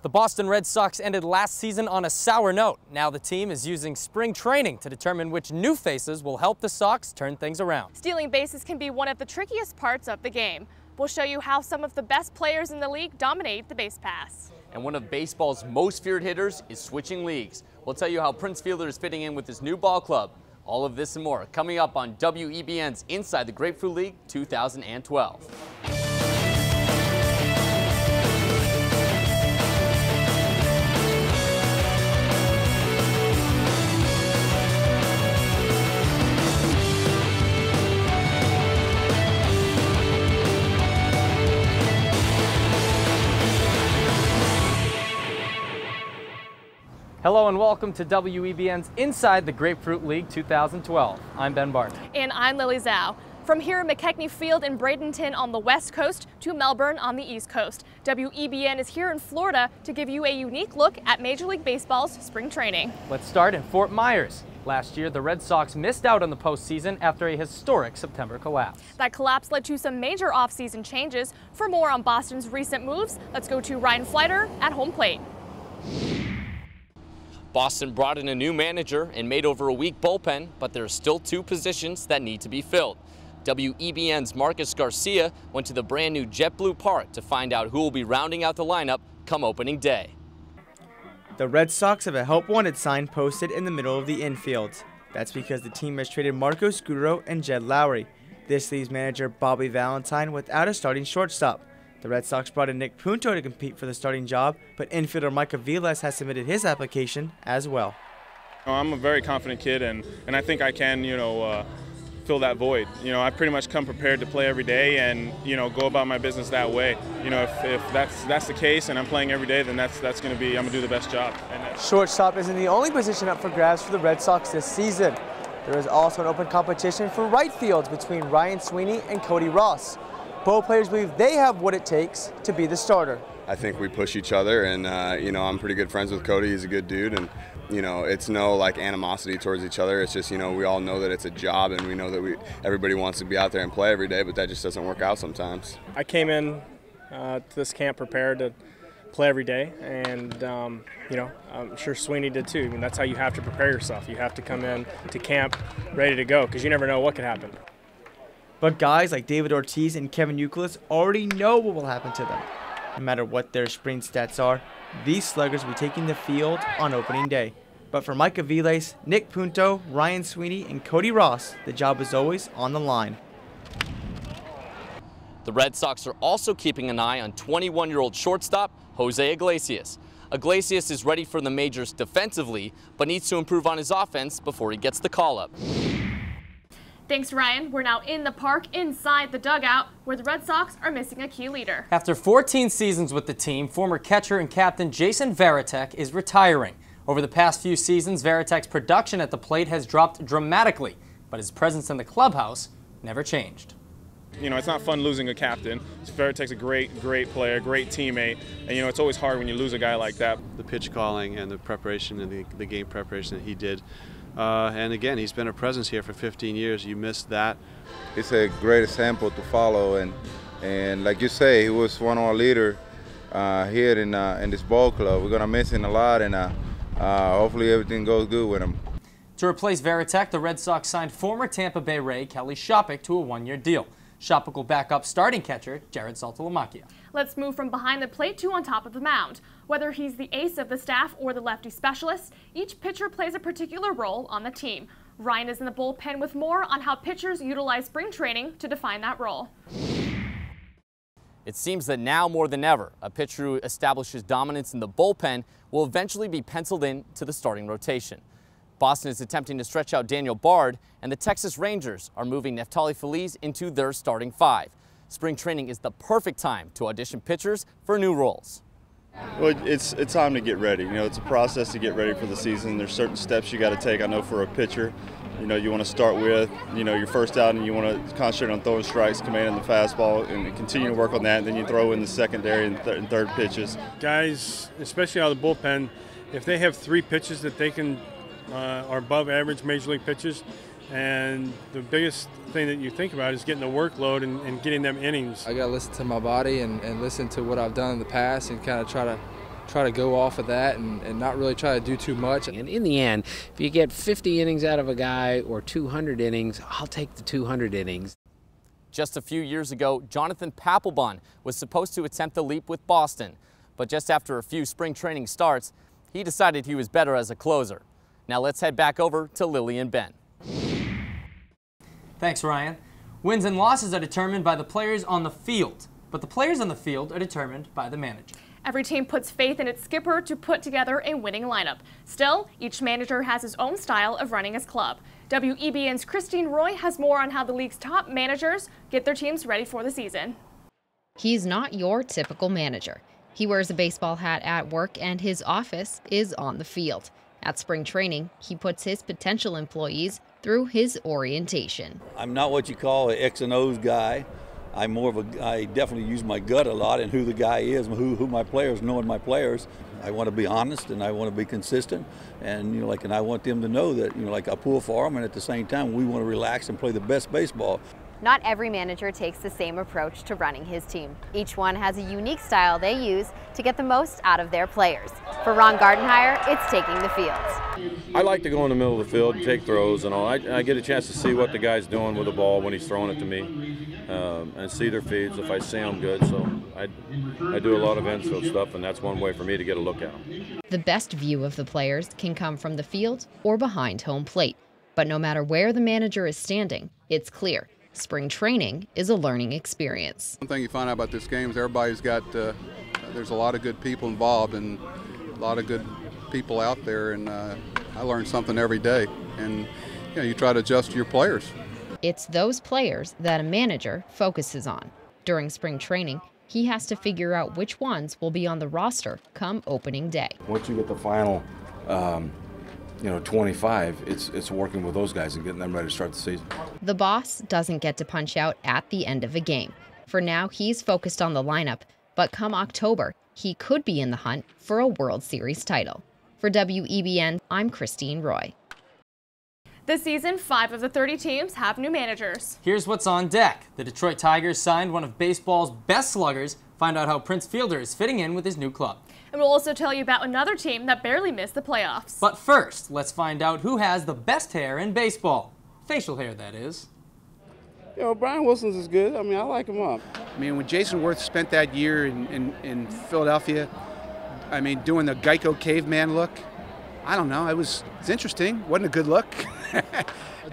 The Boston Red Sox ended last season on a sour note. Now the team is using spring training to determine which new faces will help the Sox turn things around. Stealing bases can be one of the trickiest parts of the game. We'll show you how some of the best players in the league dominate the base pass. And one of baseball's most feared hitters is switching leagues. We'll tell you how Prince Fielder is fitting in with his new ball club. All of this and more coming up on WEBN's Inside the Grapefruit League 2012. Hello and welcome to WEBN's Inside the Grapefruit League 2012. I'm Ben Bart. And I'm Lily Zhao. From here, McKechnie Field in Bradenton on the west coast to Melbourne on the east coast, WEBN is here in Florida to give you a unique look at Major League Baseball's spring training. Let's start in Fort Myers. Last year, the Red Sox missed out on the postseason after a historic September collapse. That collapse led to some major offseason changes. For more on Boston's recent moves, let's go to Ryan Fleiter at home plate. Boston brought in a new manager and made over a weak bullpen, but there are still two positions that need to be filled. WEBN's Marcus Garcia went to the brand new JetBlue Park to find out who will be rounding out the lineup come opening day. The Red Sox have a help wanted sign posted in the middle of the infield. That's because the team has traded Marco Scutaro and Jed Lowry. This leaves manager Bobby Valentine without a starting shortstop. The Red Sox brought in Nick Punto to compete for the starting job, but infielder Mike Aviles has submitted his application as well. I'm a very confident kid, and I think I can, fill that void. I pretty much come prepared to play every day and, go about my business that way. If that's the case and I'm playing every day, then that's going to be, I'm going to do the best job. Shortstop isn't the only position up for grabs for the Red Sox this season. There is also an open competition for right field between Ryan Sweeney and Cody Ross. Both players believe they have what it takes to be the starter. I think we push each other, and I'm pretty good friends with Cody. He's a good dude, and it's no animosity towards each other. It's just we all know that it's a job, and we know that everybody wants to be out there and play every day, but that just doesn't work out sometimes. I came in to this camp prepared to play every day, and I'm sure Sweeney did too. I mean, that's how you have to prepare yourself. You have to come in to camp ready to go because you never know what could happen. But guys like David Ortiz and Kevin Youkilis already know what will happen to them. No matter what their spring stats are, these sluggers will be taking the field on opening day. But for Mike Aviles, Nick Punto, Ryan Sweeney, and Cody Ross, the job is always on the line. The Red Sox are also keeping an eye on 21-year-old shortstop Jose Iglesias. Iglesias is ready for the majors defensively, but needs to improve on his offense before he gets the call-up. Thanks, Ryan. We're now in the park inside the dugout where the Red Sox are missing a key leader. After 14 seasons with the team, former catcher and captain Jason Varitek is retiring. Over the past few seasons, Varitek's production at the plate has dropped dramatically, but his presence in the clubhouse never changed. It's not fun losing a captain. Varitek's a great player, great teammate, and it's always hard when you lose a guy like that. The pitch calling and the preparation and the game preparation that he did. And again, he's been a presence here for 15 years. You missed that. It's a great example to follow, and like you say, he was one of our leaders here in this ball club. We're gonna miss him a lot, and hopefully everything goes good with him. To replace Varitek, the Red Sox signed former Tampa Bay Ray Kelly Shopik to a one-year deal. Shopik will back up starting catcher Jared Saltalamacchia. Let's move from behind the plate to on top of the mound. Whether he's the ace of the staff or the lefty specialist, each pitcher plays a particular role on the team. Ryan is in the bullpen with more on how pitchers utilize spring training to define that role. It seems that now more than ever, a pitcher who establishes dominance in the bullpen will eventually be penciled in to the starting rotation. Boston is attempting to stretch out Daniel Bard, and the Texas Rangers are moving Neftali Feliz into their starting five. Spring training is the perfect time to audition pitchers for new roles. Well, it's time to get ready. It's a process to get ready for the season. There's certain steps you got to take. I know for a pitcher, you want to start with, your first out, and you want to concentrate on throwing strikes, commanding the fastball, and continue to work on that. And then you throw in the secondary and third pitches. Guys, especially out of the bullpen, if they have three pitches that they can are above average major league pitches, and the biggest thing that you think about is getting the workload and getting them innings. I got to listen to my body and listen to what I've done in the past and kind of try try to go off of that and not really try to do too much. And in the end, if you get 50 innings out of a guy or 200 innings, I'll take the 200 innings. Just a few years ago, Jonathan Papelbon was supposed to attempt the leap with Boston, but just after a few spring training starts, he decided he was better as a closer. Now let's head back over to Lily and Ben. Thanks, Ryan. Wins and losses are determined by the players on the field, but the players on the field are determined by the manager. Every team puts faith in its skipper to put together a winning lineup. Still, each manager has his own style of running his club. WEBN's Christine Roy has more on how the league's top managers get their teams ready for the season. He's not your typical manager. He wears a baseball hat at work and his office is on the field. At spring training, he puts his potential employees through his orientation. I'm not what you call an X and O's guy. I'm more of I definitely use my gut a lot and who the guy is, who my players, knowing my players. I want to be honest and I want to be consistent, and and I want them to know that I pull for them, and at the same time we want to relax and play the best baseball. Not every manager takes the same approach to running his team. Each one has a unique style they use to get the most out of their players. For Ron Gardenhire, it's taking the fields. I like to go in the middle of the field and take throws and all. I get a chance to see what the guy's doing with the ball when he's throwing it to me, and see their feeds if I see them good. So I do a lot of infield stuff, and that's one way for me to get a look at them. The best view of the players can come from the field or behind home plate. But no matter where the manager is standing, it's clear. Spring training is a learning experience. One thing you find out about this game is everybody's got, there's a lot of good people involved and a lot of good people out there, and I learn something every day, and you try to adjust to your players. It's those players that a manager focuses on. During spring training, he has to figure out which ones will be on the roster come opening day. Once you get the final 25, it's working with those guys and getting them ready to start the season. The boss doesn't get to punch out at the end of a game. For now, he's focused on the lineup, but come October, he could be in the hunt for a World Series title. For WEBN, I'm Christine Roy. This season, 5 of the 30 teams have new managers. Here's what's on deck. The Detroit Tigers signed one of baseball's best sluggers. Find out how Prince Fielder is fitting in with his new club. And we'll also tell you about another team that barely missed the playoffs. But first, let's find out who has the best hair in baseball. Facial hair, that is. Brian Wilson's is good. I like him up. When Jason Worth spent that year in Philadelphia, doing the Geico caveman look, I don't know, it's interesting. Wasn't a good look.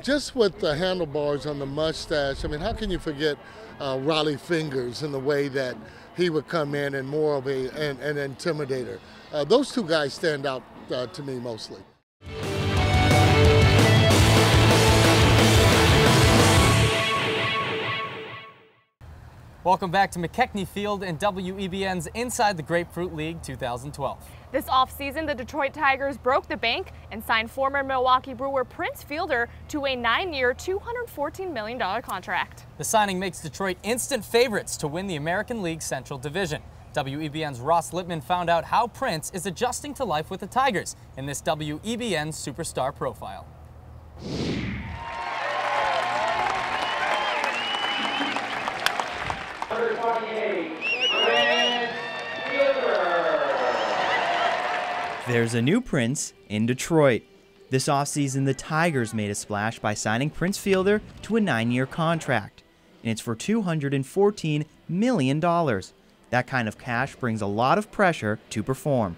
Just with the handlebars on the mustache, how can you forget Raleigh Fingers in the way that he would come in and more of an intimidator. Those two guys stand out to me mostly. Welcome back to McKechnie Field and WEBN's Inside the Grapefruit League 2012. This offseason, the Detroit Tigers broke the bank and signed former Milwaukee Brewer Prince Fielder to a 9-year, $214 million contract. The signing makes Detroit instant favorites to win the American League Central Division. WEBN's Ross Lippman found out how Prince is adjusting to life with the Tigers in this WEBN Superstar Profile. There's a new Prince in Detroit. This offseason, the Tigers made a splash by signing Prince Fielder to a 9-year contract, and it's for $214 million. That kind of cash brings a lot of pressure to perform.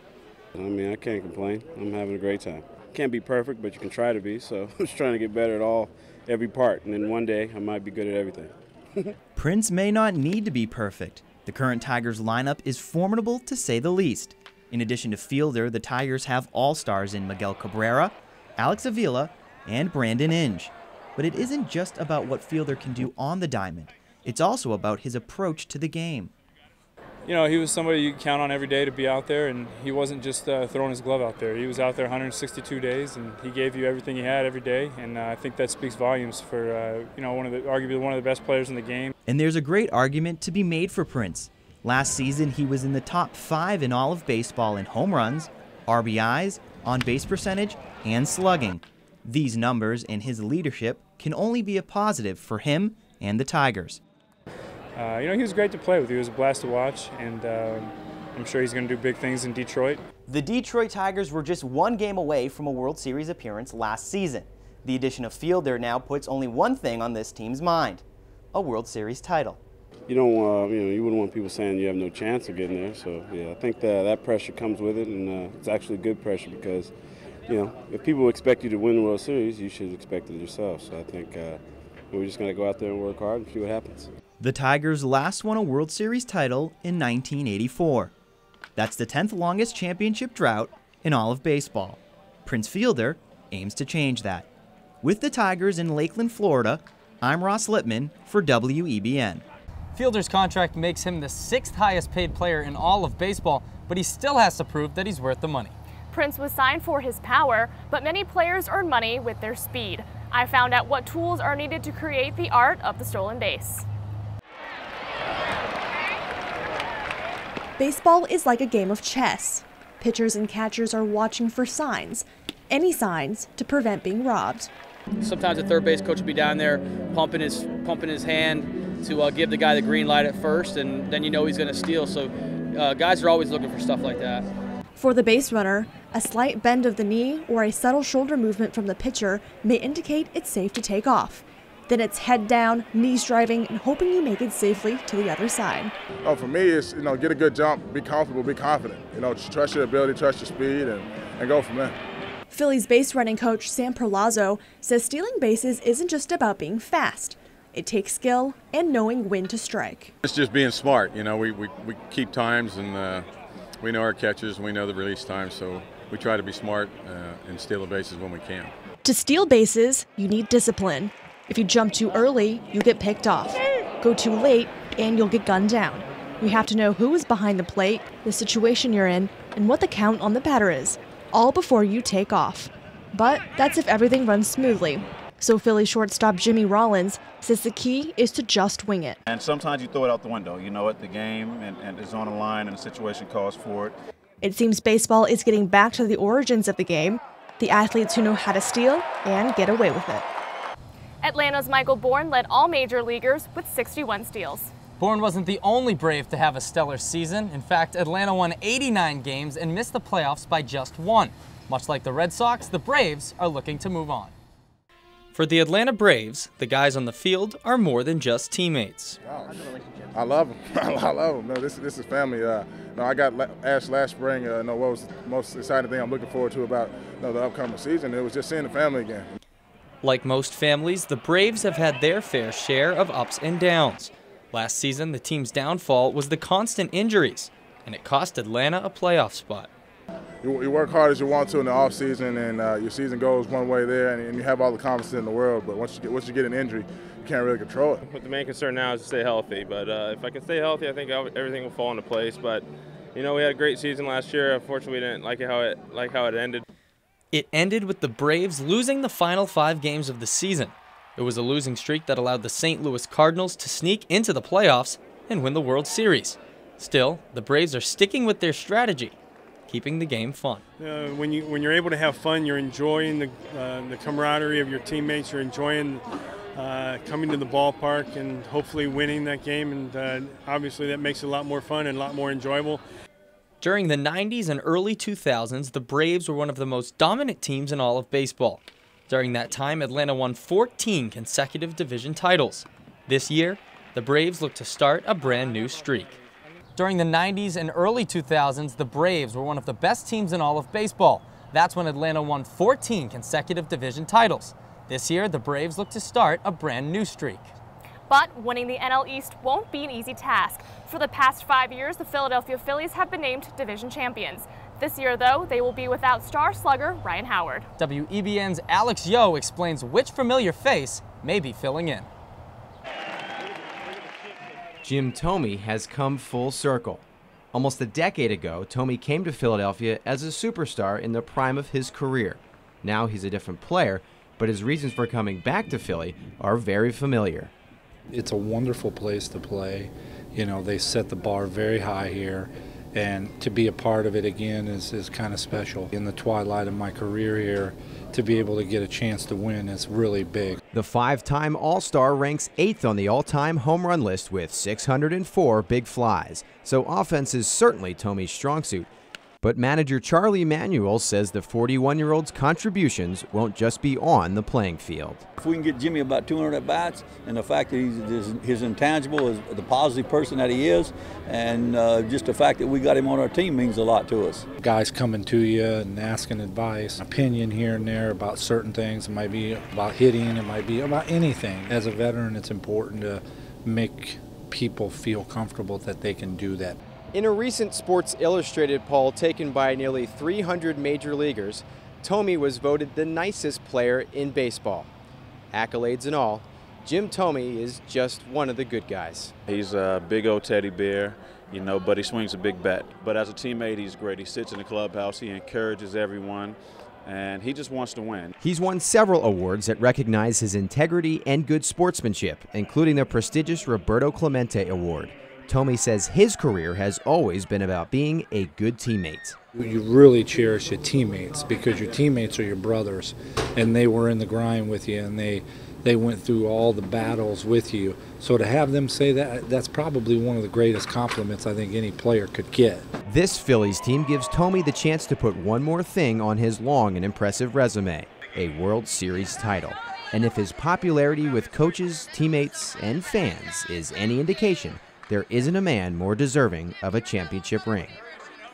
I can't complain. I'm having a great time. Can't be perfect, but you can try to be, so I'm just trying to get better at every part, and then one day I might be good at everything. Prince may not need to be perfect. The current Tigers lineup is formidable to say the least. In addition to Fielder, the Tigers have all-stars in Miguel Cabrera, Alex Avila, and Brandon Inge. But it isn't just about what Fielder can do on the diamond. It's also about his approach to the game. He was somebody you could count on every day to be out there, and he wasn't just throwing his glove out there. He was out there 162 days, and he gave you everything he had every day, and I think that speaks volumes for arguably one of the best players in the game. And there's a great argument to be made for Prince. Last season, he was in the top 5 in all of baseball in home runs, RBIs, on-base percentage, and slugging. These numbers and his leadership can only be a positive for him and the Tigers. He was great to play with. He was a blast to watch, and I'm sure he's going to do big things in Detroit. The Detroit Tigers were just one game away from a World Series appearance last season. The addition of Fielder now puts only one thing on this team's mind: a World Series title. You don't, you wouldn't want people saying you have no chance of getting there. So yeah, I think that pressure comes with it, and it's actually good pressure because, if people expect you to win the World Series, you should expect it yourself. So I think we're just going to go out there and work hard and see what happens. The Tigers last won a World Series title in 1984. That's the 10th longest championship drought in all of baseball. Prince Fielder aims to change that. With the Tigers in Lakeland, Florida, I'm Ross Lippman for WEBN. Fielder's contract makes him the 6th highest paid player in all of baseball, but he still has to prove that he's worth the money. Prince was signed for his power, but many players earn money with their speed. I found out what tools are needed to create the art of the stolen base. Baseball is like a game of chess. Pitchers and catchers are watching for signs, any signs to prevent being robbed. Sometimes the third base coach will be down there pumping his hand to give the guy the green light at first, and then he's going to steal. So guys are always looking for stuff like that. For the base runner, a slight bend of the knee or a subtle shoulder movement from the pitcher may indicate it's safe to take off. Then it's head down, knees driving, and hoping you make it safely to the other side. Oh, for me, it's get a good jump, be comfortable, be confident. Just trust your ability, trust your speed, and go from there. Phillies base running coach Sam Perlazzo says stealing bases isn't just about being fast. It takes skill and knowing when to strike. It's just being smart. We keep times, and we know our catches, and we know the release times, so we try to be smart and steal the bases when we can. To steal bases, you need discipline. If you jump too early, you get picked off. Go too late, and you'll get gunned down. You have to know who is behind the plate, the situation you're in, and what the count on the batter is, all before you take off. But that's if everything runs smoothly. So Philly shortstop Jimmy Rollins says the key is to just wing it. And sometimes you throw it out the window. You know what, the game and it's on the line and the situation calls for it. It seems baseball is getting back to the origins of the game, the athletes who know how to steal and get away with it. Atlanta's Michael Bourne led all major leaguers with 61 steals. Bourne wasn't the only Brave to have a stellar season. In fact, Atlanta won 89 games and missed the playoffs by just 1. Much like the Red Sox, the Braves are looking to move on. For the Atlanta Braves, the guys on the field are more than just teammates. I love them. I love them. No, this is family. I got asked last spring what was the most exciting thing I'm looking forward to about the upcoming season. It was just seeing the family again. Like most families, the Braves have had their fair share of ups and downs. Last season, the team's downfall was the constant injuries, and it cost Atlanta a playoff spot. You work hard as you want to in the offseason, and your season goes one way there, and you have all the confidence in the world. But once you get an injury, you can't really control it. But the main concern now is to stay healthy. But if I can stay healthy, I think everything will fall into place. But we had a great season last year. Unfortunately, we didn't like how it ended. It ended with the Braves losing the final 5 games of the season. It was a losing streak that allowed the St. Louis Cardinals to sneak into the playoffs and win the World Series. Still, the Braves are sticking with their strategy, keeping the game fun. When you're able to have fun, you're enjoying the camaraderie of your teammates. You're enjoying coming to the ballpark and hopefully winning that game. And obviously, that makes it a lot more fun and a lot more enjoyable. During the 90s and early 2000s, the Braves were one of the most dominant teams in all of baseball. During that time, Atlanta won 14 consecutive division titles. This year, the Braves look to start a brand new streak. During the 90s and early 2000s, the Braves were one of the best teams in all of baseball. That's when Atlanta won 14 consecutive division titles. This year, the Braves look to start a brand new streak. But winning the NL East won't be an easy task. For the past 5 years, the Philadelphia Phillies have been named division champions. This year, though, they will be without star slugger Ryan Howard. WEBN's Alex Yo explains which familiar face may be filling in. Jim Thome has come full circle. Almost a decade ago, Thome came to Philadelphia as a superstar in the prime of his career. Now he's a different player, but his reasons for coming back to Philly are very familiar. It's a wonderful place to play. They set the bar very high here, and to be a part of it again is kind of special. In the twilight of my career here, to be able to get a chance to win is really big. The five-time All-Star ranks 8th on the all-time home run list with 604 big flies, so offense is certainly Tome's strong suit. But manager Charlie Manuel says the 41-year-old's contributions won't just be on the playing field. If we can get Jimmy about 200 at-bats, and the fact that his intangible is the positive person that he is, and just the fact that we got him on our team means a lot to us. Guys coming to you and asking advice, opinion here and there about certain things. It might be about hitting, it might be about anything. As a veteran, it's important to make people feel comfortable that they can do that. In a recent Sports Illustrated poll taken by nearly 300 major leaguers, Tome was voted the nicest player in baseball. Accolades and all, Jim Tome is just one of the good guys. He's a big old teddy bear, you know, but he swings a big bat. But as a teammate, he's great. He sits in the clubhouse, he encourages everyone, and he just wants to win. He's won several awards that recognize his integrity and good sportsmanship, including the prestigious Roberto Clemente Award. Tome says his career has always been about being a good teammate. You really cherish your teammates because your teammates are your brothers, and they were in the grind with you, and they went through all the battles with you. So to have them say that, that's probably one of the greatest compliments I think any player could get. This Phillies team gives Tome the chance to put one more thing on his long and impressive resume, a World Series title. And if his popularity with coaches, teammates, and fans is any indication, there isn't a man more deserving of a championship ring.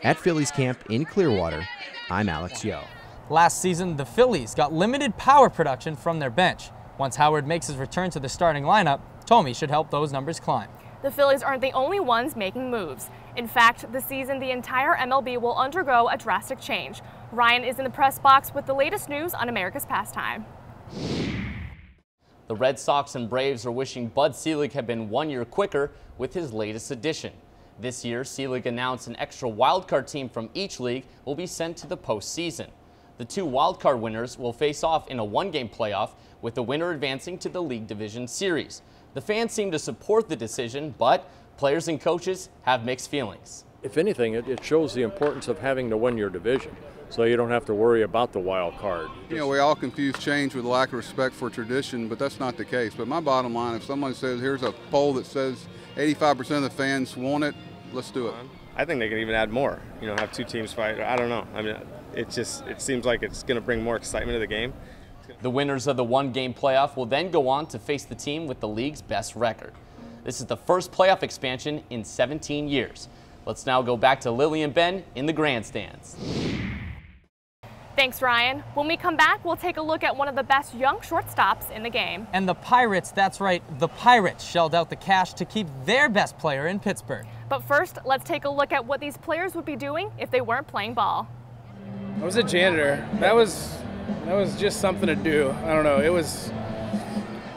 At Phillies camp in Clearwater, I'm Alex Yo. Last season, the Phillies got limited power production from their bench. Once Howard makes his return to the starting lineup, Tome should help those numbers climb. The Phillies aren't the only ones making moves. In fact, this season, the entire MLB will undergo a drastic change. Ryan is in the press box with the latest news on America's pastime. The Red Sox and Braves are wishing Bud Selig had been 1 year quicker with his latest addition. This year, Selig announced an extra wildcard team from each league will be sent to the postseason. The two wildcard winners will face off in a one-game playoff, with the winner advancing to the League Division Series. The fans seem to support the decision, but players and coaches have mixed feelings. If anything, it shows the importance of having to win your division, so you don't have to worry about the wild card. You know, we all confuse change with lack of respect for tradition, but that's not the case. But my bottom line, if someone says, here's a poll that says 85% of the fans want it, let's do it. I think they can even add more, you know, have two teams fight. I don't know. I mean, it seems like it's going to bring more excitement to the game. The winners of the one-game playoff will then go on to face the team with the league's best record. This is the first playoff expansion in 17 years. Let's now go back to Lily and Ben in the grandstands. Thanks, Ryan. When we come back, we'll take a look at one of the best young shortstops in the game. And the Pirates, that's right, the Pirates shelled out the cash to keep their best player in Pittsburgh. But first, let's take a look at what these players would be doing if they weren't playing ball. I was a janitor. That was just something to do. I don't know. It was.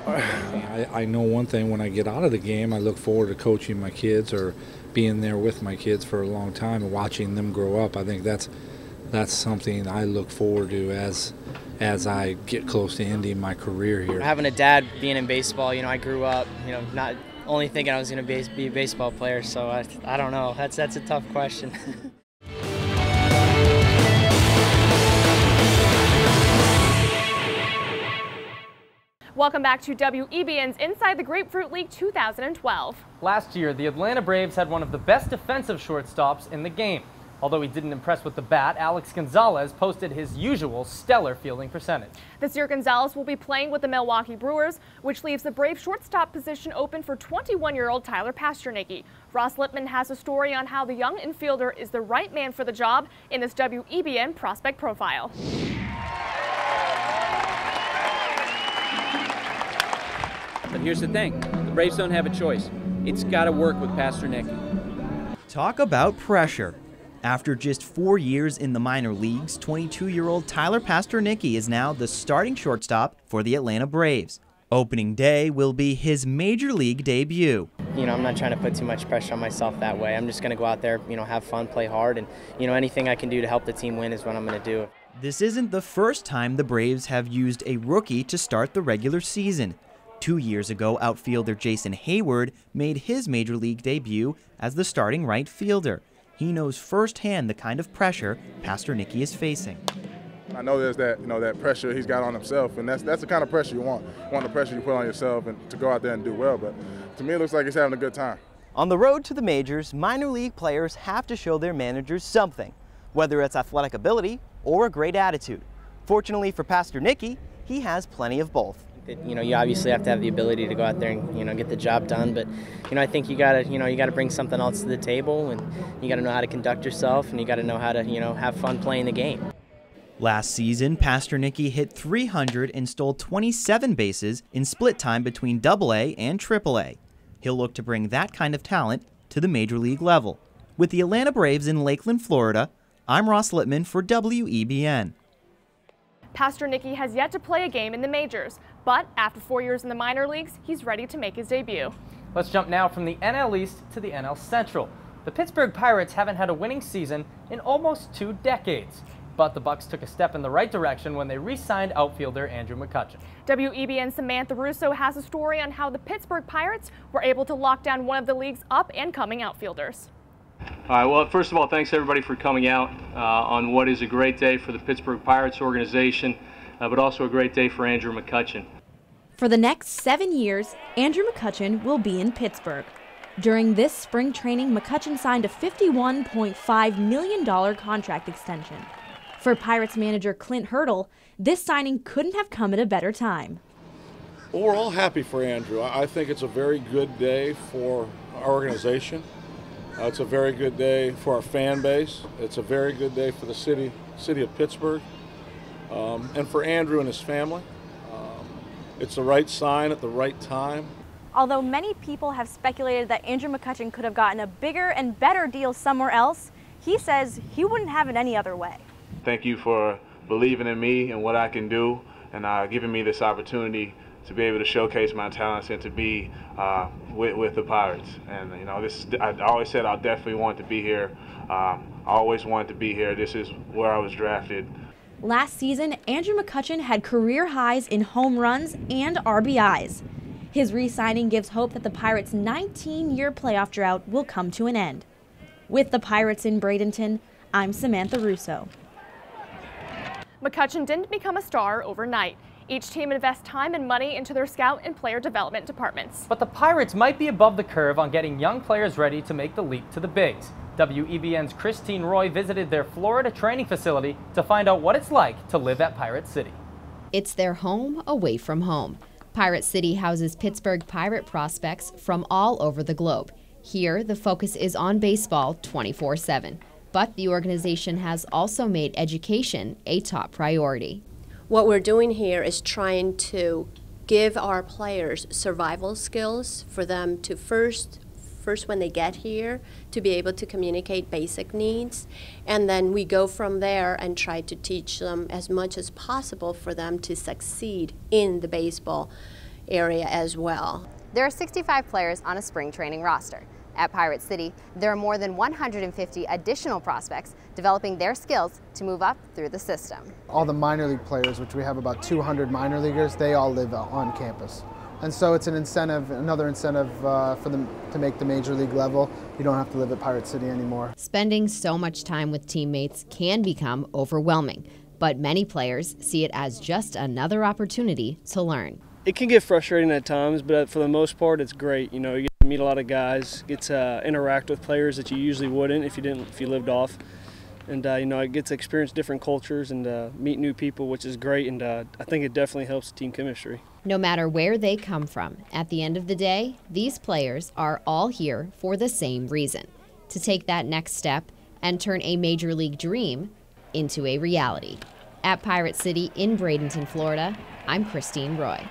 I know one thing, when I get out of the game, I look forward to coaching my kids or being there with my kids for a long time and watching them grow up. I think that's something I look forward to as I get close to ending my career here. Having a dad being in baseball, you know, I grew up, you know, not only thinking I was going to be a baseball player, so I don't know. That's a tough question. Welcome back to WEBN's Inside the Grapefruit League 2012. Last year, the Atlanta Braves had one of the best defensive shortstops in the game. Although he didn't impress with the bat, Alex Gonzalez posted his usual stellar fielding percentage. This year, Gonzalez will be playing with the Milwaukee Brewers, which leaves the Brave shortstop position open for 21-year-old Tyler Pasternicki. Ross Lippman has a story on how the young infielder is the right man for the job in this WEBN Prospect Profile. But here's the thing, the Braves don't have a choice. It's got to work with Pasternicki. Talk about pressure. After just 4 years in the minor leagues, 22-year-old Tyler Pasternicki is now the starting shortstop for the Atlanta Braves. Opening day will be his major league debut. You know, I'm not trying to put too much pressure on myself that way. I'm just going to go out there, you know, have fun, play hard, and, you know, anything I can do to help the team win is what I'm going to do. This isn't the first time the Braves have used a rookie to start the regular season. 2 years ago, outfielder Jason Hayward made his major league debut as the starting right fielder. He knows firsthand the kind of pressure Pasternicki is facing. I know there's that, that pressure he's got on himself, and that's the kind of pressure you want. You want the pressure you put on yourself and to go out there and do well. But to me, it looks like he's having a good time. On the road to the majors, minor league players have to show their managers something, whether it's athletic ability or a great attitude. Fortunately for Pastor Nicky, he has plenty of both. You obviously have to have the ability to go out there and get the job done, but I think you gotta bring something else to the table, and you gotta know how to conduct yourself, and you gotta know how to have fun playing the game. Last season, Pastor Nicky hit .300 and stole 27 bases in split time between AA and AAA. He'll look to bring that kind of talent to the major league level. With the Atlanta Braves in Lakeland, Florida, I'm Ross Littman for WEBN. Pastor Nicky has yet to play a game in the majors, but after 4 years in the minor leagues, he's ready to make his debut. Let's jump now from the NL East to the NL Central. The Pittsburgh Pirates haven't had a winning season in almost 2 decades. But the Bucks took a step in the right direction when they re-signed outfielder Andrew McCutchen. WEBN Samantha Russo has a story on how the Pittsburgh Pirates were able to lock down one of the league's up-and-coming outfielders. All right, well, first of all, thanks everybody for coming out on what is a great day for the Pittsburgh Pirates organization, but also a great day for Andrew McCutchen. For the next 7 years, Andrew McCutchen will be in Pittsburgh. During this spring training, McCutchen signed a $51.5 million contract extension. For Pirates manager Clint Hurdle, this signing couldn't have come at a better time. Well, we're all happy for Andrew. I think it's a very good day for our organization. It's a very good day for our fan base. It's a very good day for the city of Pittsburgh, and for Andrew and his family. It's the right sign at the right time. Although many people have speculated that Andrew McCutchen could have gotten a bigger and better deal somewhere else, he says he wouldn't have it any other way. Thank you for believing in me and what I can do, and giving me this opportunity to be able to showcase my talents and to be with the Pirates. And I always said I definitely want to be here. I always wanted to be here. This is where I was drafted. Last season, Andrew McCutchen had career highs in home runs and RBIs. His re-signing gives hope that the Pirates' 19-year playoff drought will come to an end. With the Pirates in Bradenton, I'm Samantha Russo. McCutchen didn't become a star overnight. Each team invests time and money into their scout and player development departments. But the Pirates might be above the curve on getting young players ready to make the leap to the bigs. WEBN's Christine Roy visited their Florida training facility to find out what it's like to live at Pirate City. It's their home away from home. Pirate City houses Pittsburgh Pirate prospects from all over the globe. Here, the focus is on baseball 24/7. But the organization has also made education a top priority. What we're doing here is trying to give our players survival skills for them to first when they get here to be able to communicate basic needs, and then we go from there and try to teach them as much as possible for them to succeed in the baseball area as well. There are 65 players on a spring training roster. At Pirate City, there are more than 150 additional prospects developing their skills to move up through the system. All the minor league players, which we have about 200 minor leaguers, they all live on campus. And so it's an incentive, another incentive for them to make the major league level. You don't have to live at Pirate City anymore. Spending so much time with teammates can become overwhelming, but many players see it as just another opportunity to learn. It can get frustrating at times, but for the most part, it's great. You get to meet a lot of guys, get to interact with players that you usually wouldn't if you lived off. And, I get to experience different cultures and meet new people, which is great, and I think it definitely helps team chemistry. No matter where they come from, at the end of the day, these players are all here for the same reason, to take that next step and turn a major league dream into a reality. At Pirate City in Bradenton, Florida, I'm Christine Roy.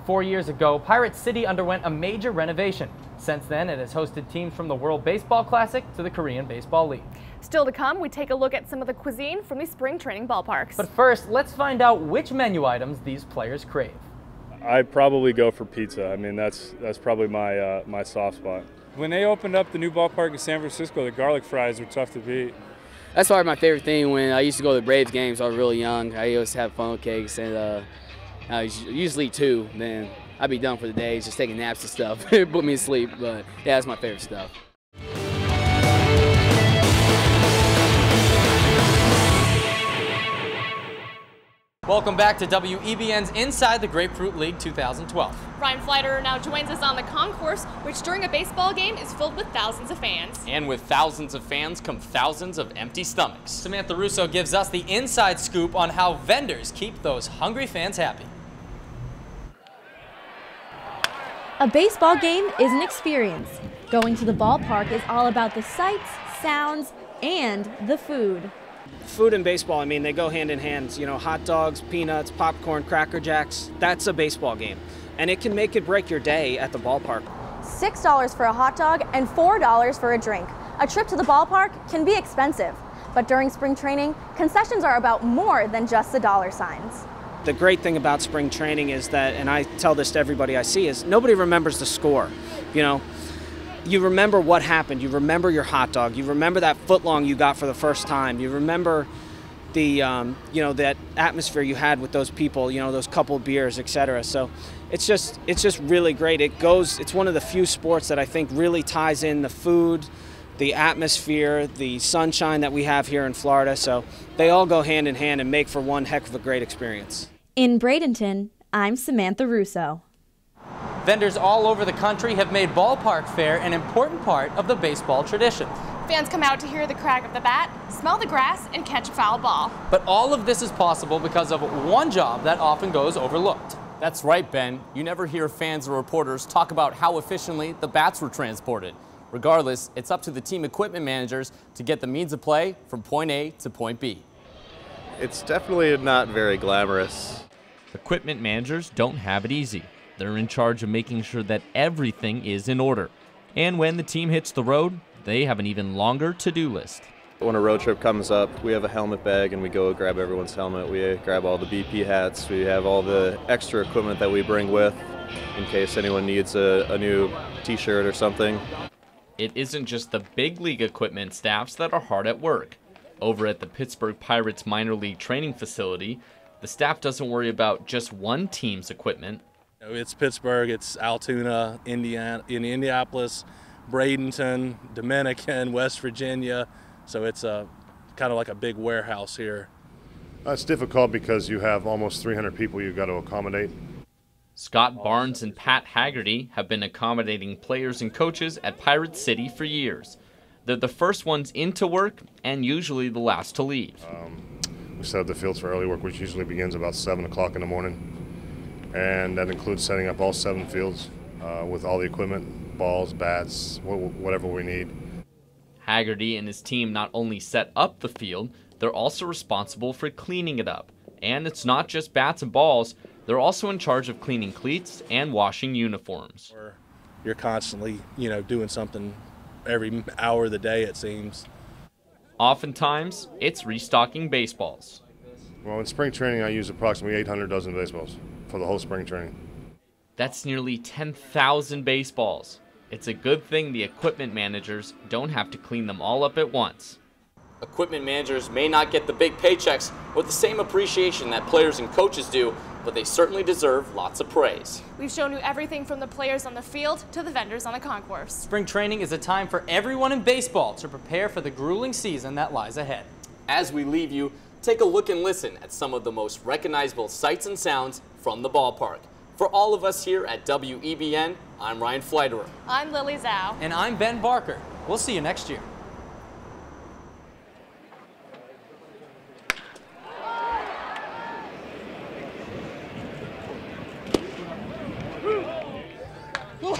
4 years ago, Pirate City underwent a major renovation. Since then, it has hosted teams from the World Baseball Classic to the Korean Baseball League. Still to come, we take a look at some of the cuisine from the spring training ballparks. But first, let's find out which menu items these players crave. I'd probably go for pizza. I mean, that's probably my soft spot. When they opened up the new ballpark in San Francisco, the garlic fries were tough to beat. That's probably my favorite thing. When I used to go to the Braves games, I was really young. I used to have funnel cakes, and usually 2. Then I'd be done for the day, just taking naps and stuff. Put me to sleep, but yeah, that's my favorite stuff. Welcome back to WEBN's Inside the Grapefruit League 2012. Ryan Fleiterer now joins us on the concourse, which during a baseball game is filled with thousands of fans. And with thousands of fans come thousands of empty stomachs. Samantha Russo gives us the inside scoop on how vendors keep those hungry fans happy. A baseball game is an experience. Going to the ballpark is all about the sights, sounds, and the food. Food and baseball, I mean, they go hand in hand. You know, hot dogs, peanuts, popcorn, Cracker Jacks, that's a baseball game. And it can make or break your day at the ballpark. $6 for a hot dog and $4 for a drink. A trip to the ballpark can be expensive, but during spring training, concessions are about more than just the dollar signs. The great thing about spring training is that, and I tell this to everybody I see, is nobody remembers the score. You know, you remember what happened. You remember your hot dog. You remember that footlong you got for the first time. You remember the, you know, that atmosphere you had with those people, you know, those couple beers, etc. So it's just really great. It's one of the few sports that I think really ties in the food, the atmosphere, the sunshine that we have here in Florida. So they all go hand in hand and make for one heck of a great experience. In Bradenton, I'm Samantha Russo. Vendors all over the country have made ballpark fare an important part of the baseball tradition. Fans come out to hear the crack of the bat, smell the grass, and catch a foul ball. But all of this is possible because of one job that often goes overlooked. That's right, Ben. You never hear fans or reporters talk about how efficiently the bats were transported. Regardless, it's up to the team equipment managers to get the means of play from point A to point B. It's definitely not very glamorous. Equipment managers don't have it easy. They're in charge of making sure that everything is in order. And when the team hits the road, they have an even longer to-do list. When a road trip comes up, we have a helmet bag and we go grab everyone's helmet. We grab all the BP hats. We have all the extra equipment that we bring with in case anyone needs a new t-shirt or something. It isn't just the big league equipment staffs that are hard at work. Over at the Pittsburgh Pirates minor league training facility, the staff doesn't worry about just one team's equipment. It's Pittsburgh, it's Altoona, Indiana, in Indianapolis, Bradenton, Dominican, West Virginia. So it's kind of like a big warehouse here. It's difficult because you have almost 300 people you've got to accommodate. Scott Barnes and Pat Haggerty have been accommodating players and coaches at Pirate City for years. They're the first ones into work and usually the last to leave. We set up the fields for early work, which usually begins about 7 o'clock in the morning. And that includes setting up all 7 fields with all the equipment, balls, bats, whatever we need. Haggerty and his team not only set up the field, they're also responsible for cleaning it up. And it's not just bats and balls, they're also in charge of cleaning cleats and washing uniforms. You're constantly, doing something every hour of the day, it seems. Oftentimes, it's restocking baseballs. Well, in spring training, I use approximately 800 dozen baseballs for the whole spring training. That's nearly 10,000 baseballs. It's a good thing the equipment managers don't have to clean them all up at once. Equipment managers may not get the big paychecks or the same appreciation that players and coaches do, but they certainly deserve lots of praise. We've shown you everything from the players on the field to the vendors on the concourse. Spring training is a time for everyone in baseball to prepare for the grueling season that lies ahead. As we leave you, take a look and listen at some of the most recognizable sights and sounds from the ballpark. For all of us here at WEBN, I'm Ryan Fleiterer. I'm Lily Zhao. And I'm Ben Barker. We'll see you next year. Woo!